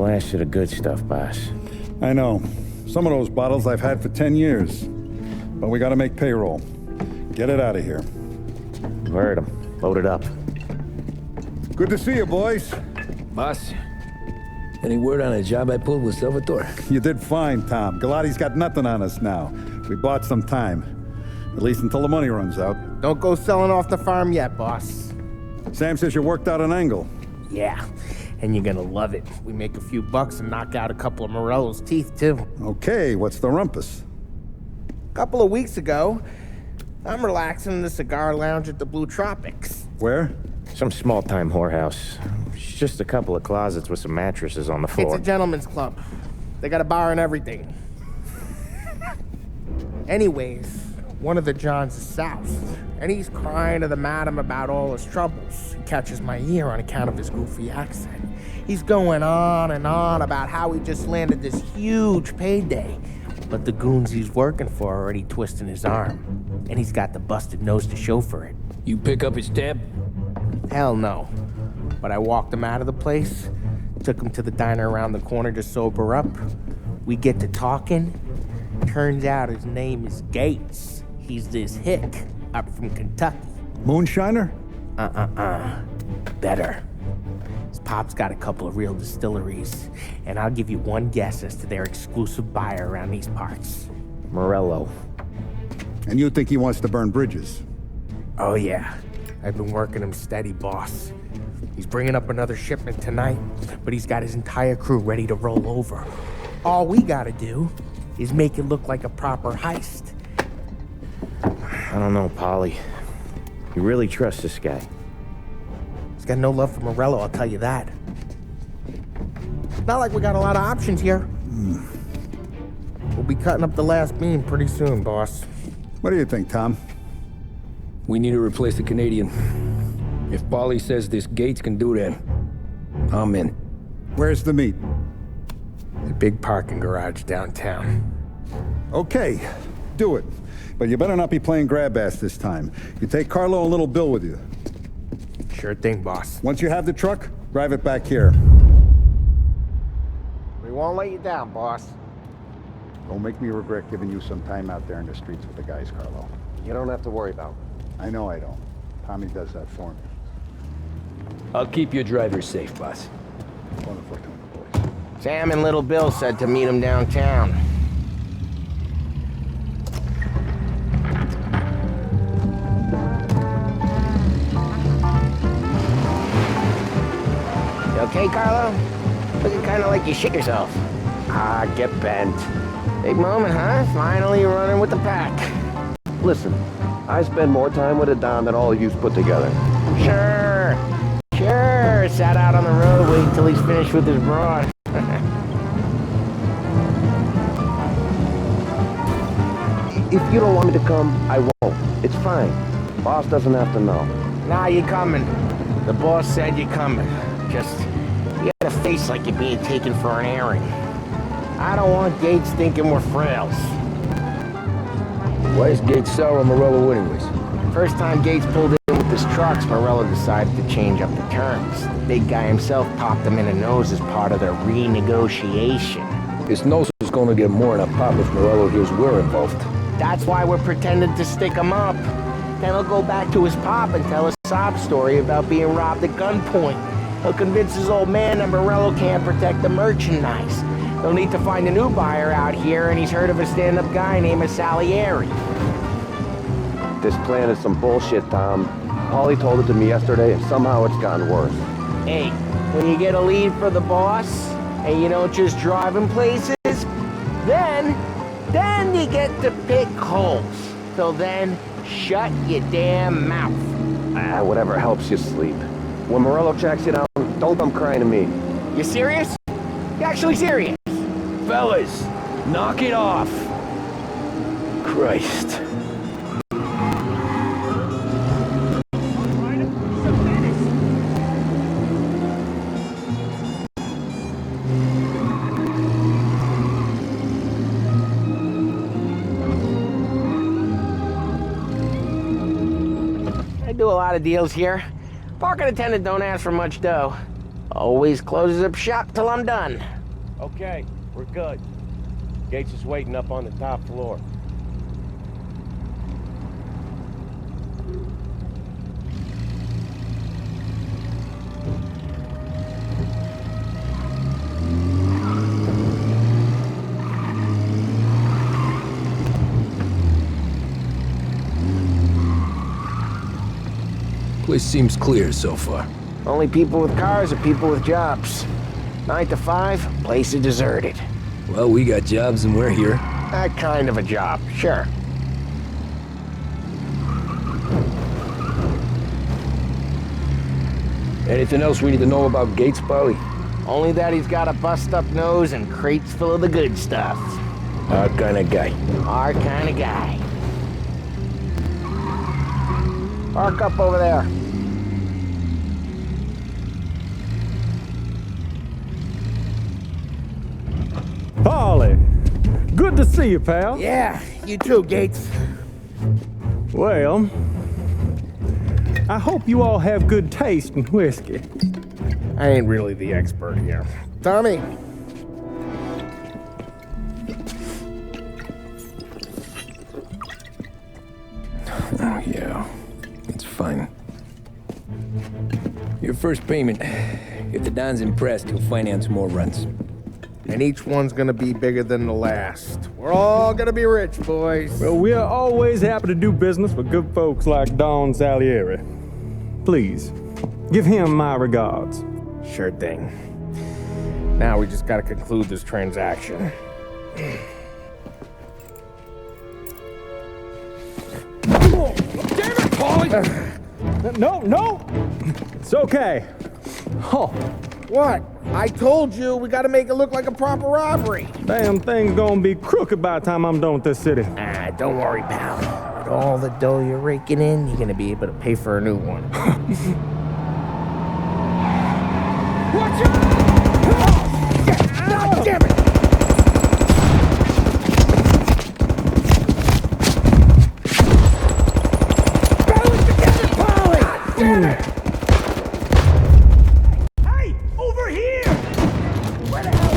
last of the good stuff, boss. I know. Some of those bottles I've had for 10 years. But we gotta make payroll. Get it out of here. Heard him. Load it up. Good to see you, boys. Boss, any word on a job I pulled with Salvatore? You did fine, Tom. Galati's got nothing on us now. We bought some time. At least until the money runs out. Don't go selling off the farm yet, boss. Sam says you worked out an angle. Yeah, and you're gonna love it. We make a few bucks and knock out a couple of Morello's teeth, too. Okay, what's the rumpus? A couple of weeks ago, I'm relaxing in the cigar lounge at the Blue Tropics. Where? Some small-time whorehouse. It's just a couple of closets with some mattresses on the floor. It's a gentleman's club. They got a bar and everything. Anyways, one of the Johns is south, and he's crying to the madam about all his troubles. He catches my ear on account of his goofy accent. He's going on and on about how he just landed this huge payday, but the goons he's working for are already twisting his arm, and he's got the busted nose to show for it. You pick up his tab? Hell no. But I walked him out of the place, took him to the diner around the corner to sober up. We get to talking. Turns out his name is Gates. He's this hick up from Kentucky. Moonshiner? Better. His pop's got a couple of real distilleries, and I'll give you one guess as to their exclusive buyer around these parts. Morello. And you think he wants to burn bridges? Oh yeah, I've been working him steady, boss. He's bringing up another shipment tonight, but he's got his entire crew ready to roll over. All we gotta do is make it look like a proper heist. I don't know, Polly. You really trust this guy? He's got no love for Morello, I'll tell you that. Not like we got a lot of options here. We'll be cutting up the last beam pretty soon, boss. What do you think, Tom? We need to replace the Canadian. If Polly says this Gates can do that, I'm in. Where's the meet? The big parking garage downtown. Okay, do it. But you better not be playing grab ass this time. You take Carlo and little Bill with you. Sure thing, boss. Once you have the truck, drive it back here. We won't let you down, boss. Don't make me regret giving you some time out there in the streets with the guys, Carlo. You don't have to worry about it. I know I don't. Tommy does that for me. I'll keep your driver safe, boss. Wonderful talking, boys. Sam and little Bill said to meet him downtown. You okay, Carlo? Looking kind of like you shit yourself. Ah, get bent. Big moment, huh? Finally running with the pack. Listen, I spend more time with a Don than all of yous put together. Sure. Sat out on the road waiting till he's finished with his broad. If you don't want me to come, I won't. It's fine. Boss doesn't have to know. Nah, you coming. The boss said you coming. Just, you got a face like you're being taken for an airing. I don't want Gates thinking we're frails. Why is Gates sour on Morello anyways? First time Gates pulled in with his trucks, Morello decided to change up the terms. The big guy himself popped him in the nose as part of their renegotiation. His nose is gonna get more than a pop if Morello hears we're involved. That's why we're pretending to stick him up. Then he'll go back to his pop and tell a sob story about being robbed at gunpoint. He'll convince his old man that Morello can't protect the merchandise. He'll need to find a new buyer out here, and he's heard of a stand-up guy named Salieri. This plan is some bullshit, Tom. Paulie told it to me yesterday, and somehow it's gotten worse. Hey, when you get a lead for the boss, and you don't just drive him places, then you get to pick holes. Till then, shut your damn mouth. Whatever helps you sleep. When Morello tracks you down, don't come crying to me. You serious? You actually serious? Fellas, knock it off. Christ. I do a lot of deals here. Parking attendant don't ask for much dough. Always closes up shop till I'm done. Okay, we're good. Gates is waiting up on the top floor. Place seems clear so far. Only people with cars are people with jobs. 9 to 5, place is deserted. Well, we got jobs and we're here. That kind of a job, sure. Anything else we need to know about Gates, Polly? Only that he's got a bust-up nose and crates full of the good stuff. Our kind of guy. Our kind of guy. Park up over there. Polly, good to see you, pal. Yeah, you too, Gates. Well, I hope you all have good taste in whiskey. I ain't really the expert here. Tommy. Oh, yeah. It's fine. Your first payment. If the Don's impressed, he'll finance more runs. And each one's gonna be bigger than the last. We're all gonna be rich, boys. Well, we are always happy to do business with good folks like Don Salieri. Please, give him my regards. Sure thing. Now we just gotta conclude this transaction. Damn it, Polly! No! It's okay. Oh, What? I told you we gotta make it look like a proper robbery. damn thing's gonna be crooked by the time I'm done with this city. Ah, don't worry, pal. With all the dough you're raking in, you're gonna be able to pay for a new one. Watch out! God damn it! Battle it together, Polly! God damn it! Hey, over here! Where the hell?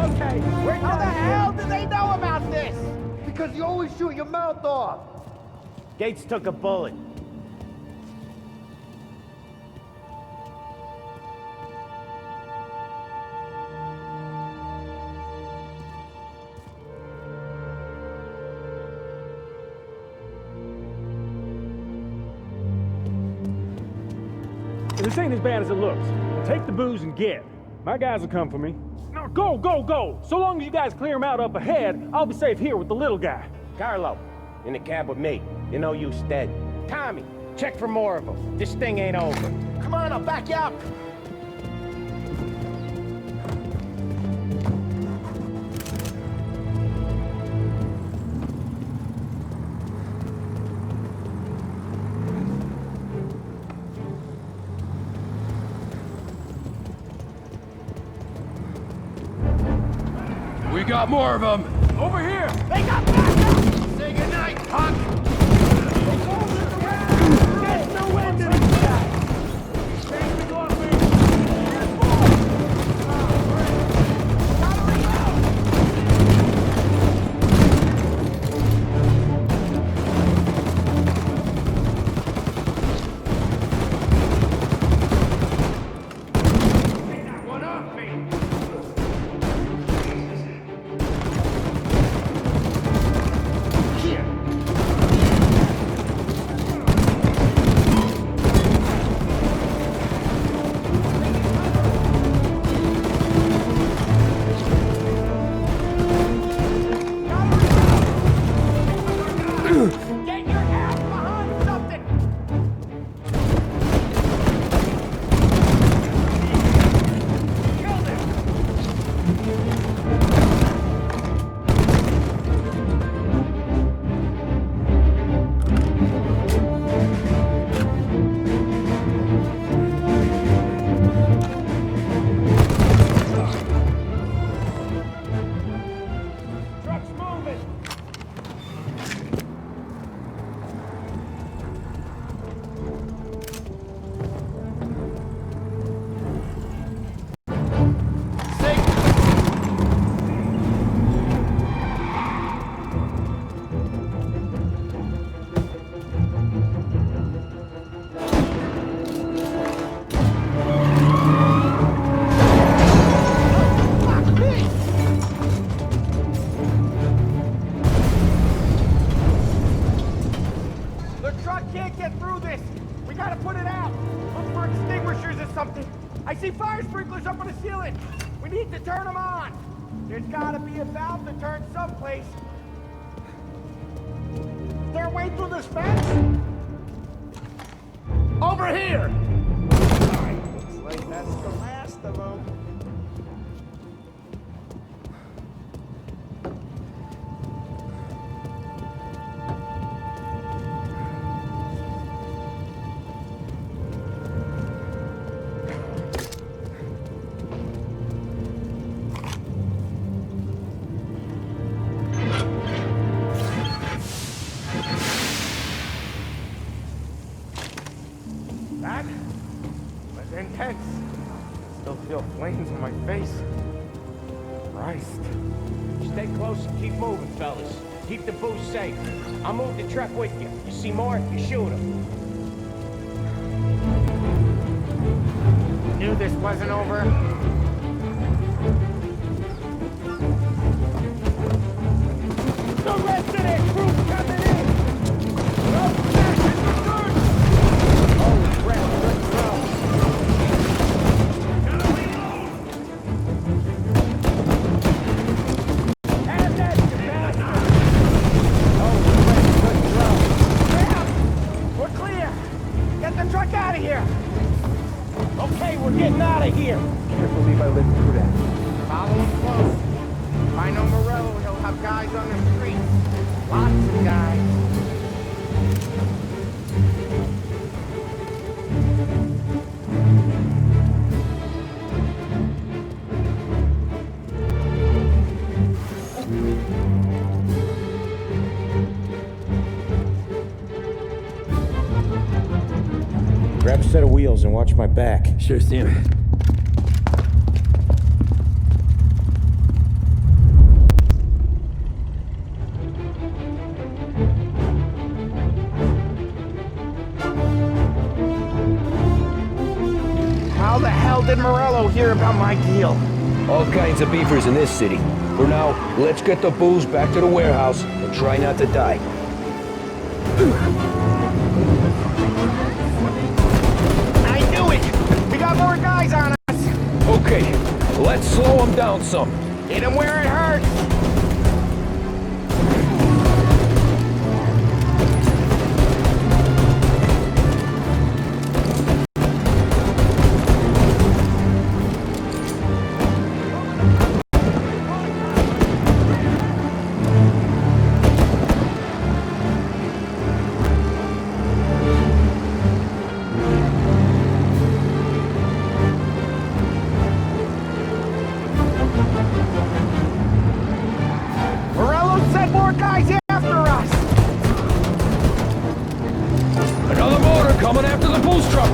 Okay, we're How the hell do they know about this? Because you always shoot your mouth off. Gates took a bullet. This ain't as bad as it looks. Take the booze and get. My guys will come for me. Now go! So long as you guys clear them out up ahead, I'll be safe here with the little guy. Carlo, in the cab with me. You know you stead. Tommy, check for more of them. This thing ain't over. Come on, I'll back you up. We got more of them. Over here! They got backup! Say goodnight, punk! Get the wind in the sky! Stand off me! One off me! Here. the ceiling! We need to turn them on! There's gotta be a valve to turn someplace. Is there a way through this fence? Over here! Alright, looks like that's the last of them. That was intense. Still feel flames on my face. Christ. Stay close and keep moving, fellas. Keep the booze safe. I'll move the truck with you. You see more, you shoot him. Knew this wasn't over. The rest of their crew coming in! No, good! Holy crap, good throw. Gotta reload! Have that, you bastard! Holy crap, good throw. Crap! We're clear! Get the truck out of here! Okay, we're getting out of here. Can't believe I lived through that. Follow him close. If I know Morello, he'll have guys on the street. Lots of guys. Grab a set of wheels and watch my back. Sure, Sam. How the hell did Morello hear about my deal? All kinds of beefers in this city. For now, let's get the booze back to the warehouse and try not to die. I knew it! We got more guys on us! Okay, let's slow them down some. Hit him where it hurts! Morello sent more guys after us! Another motor coming after the booze truck.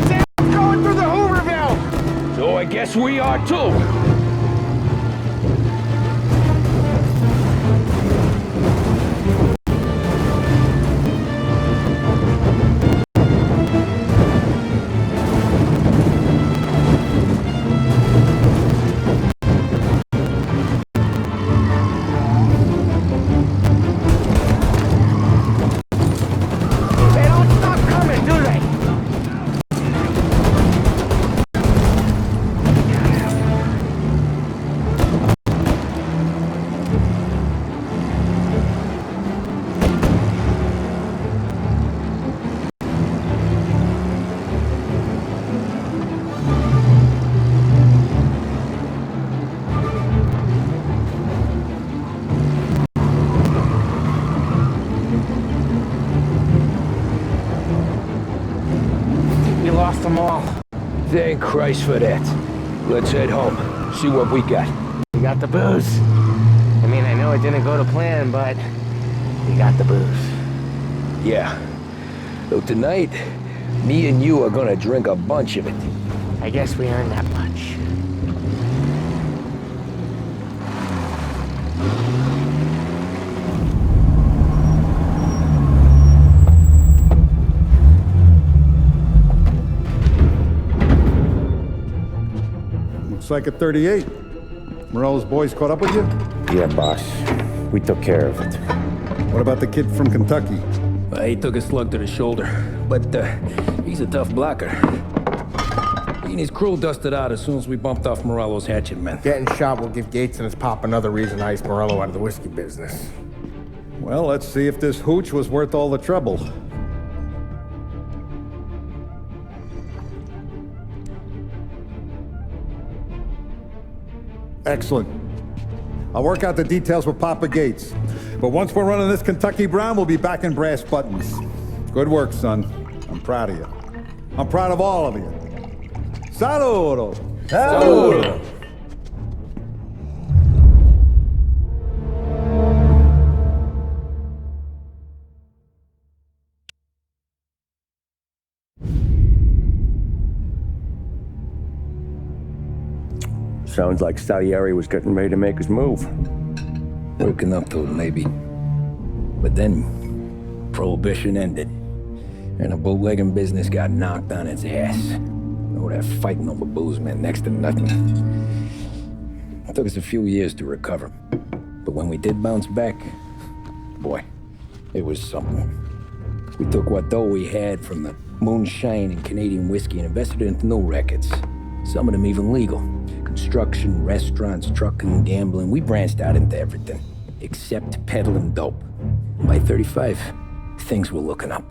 Sam's going through the Hooverville! So I guess we are too. They don't stop coming, do they? We lost them all. Thank Christ for that. Let's head home. See what we got. We got the booze. I mean, I know it didn't go to plan, but we got the booze. Yeah. So tonight, me and you are gonna drink a bunch of it. I guess we earned that much. Looks like a 38. Morello's boys caught up with you? Yeah, boss. We took care of it. What about the kid from Kentucky? He took a slug to the shoulder, but he's a tough blocker. He and his crew dusted out as soon as we bumped off Morello's hatchet men. Getting shot will give Gates and his pop another reason to ice Morello out of the whiskey business. Well, let's see if this hooch was worth all the trouble. Excellent. I'll work out the details with Papa Gates. But once we're running this Kentucky Brown, we'll be back in brass buttons. Good work, son. I'm proud of you. I'm proud of all of you. Saludo! Saludo! Sounds like Salieri was getting ready to make his move. Working up to it, maybe. But then, Prohibition ended, and the bootlegging business got knocked on its ass. Oh, that fighting over booze meant next to nothing. It took us a few years to recover. But when we did bounce back, boy, it was something. We took what dough we had from the moonshine and Canadian whiskey and invested it into new rackets. Some of them even legal. Construction, restaurants, trucking, gambling. We branched out into everything, except peddling dope. By 35, things were looking up.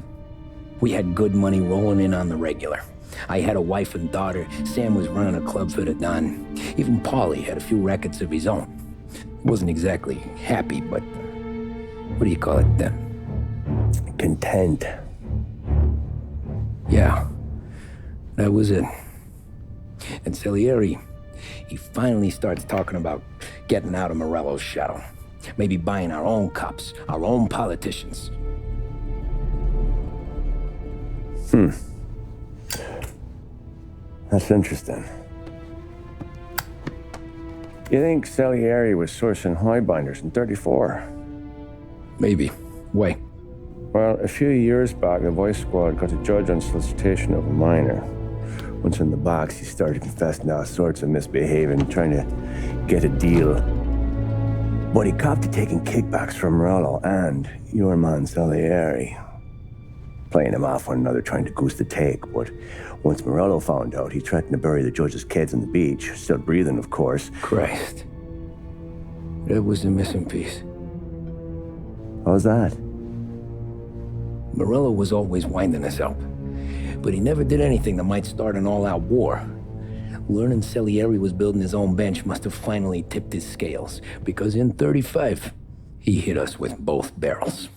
We had good money rolling in on the regular. I had a wife and daughter. Sam was running a club for the Don. Even Paulie had a few rackets of his own. He wasn't exactly happy, but what do you call it? Content. Yeah, that was it. And Salieri, he finally starts talking about getting out of Morello's shadow. Maybe buying our own cops, our own politicians. That's interesting. You think Salieri was sourcing highbinders in 34? Maybe. Why? Well, a few years back, the Vice Squad got a judge on solicitation of a minor. Once in the box, he started confessing all sorts of misbehaving, trying to get a deal. But he copped to taking kickbacks from Morello and your man Salieri. Playing them off one another, trying to goose the take. But once Morello found out, he threatened to bury the judge's kids on the beach. Still breathing, of course. Christ. That was the missing piece. How's that? Morello was always winding us up. But he never did anything that might start an all-out war. Learning Salieri was building his own bench must have finally tipped his scales, because in 35, he hit us with both barrels.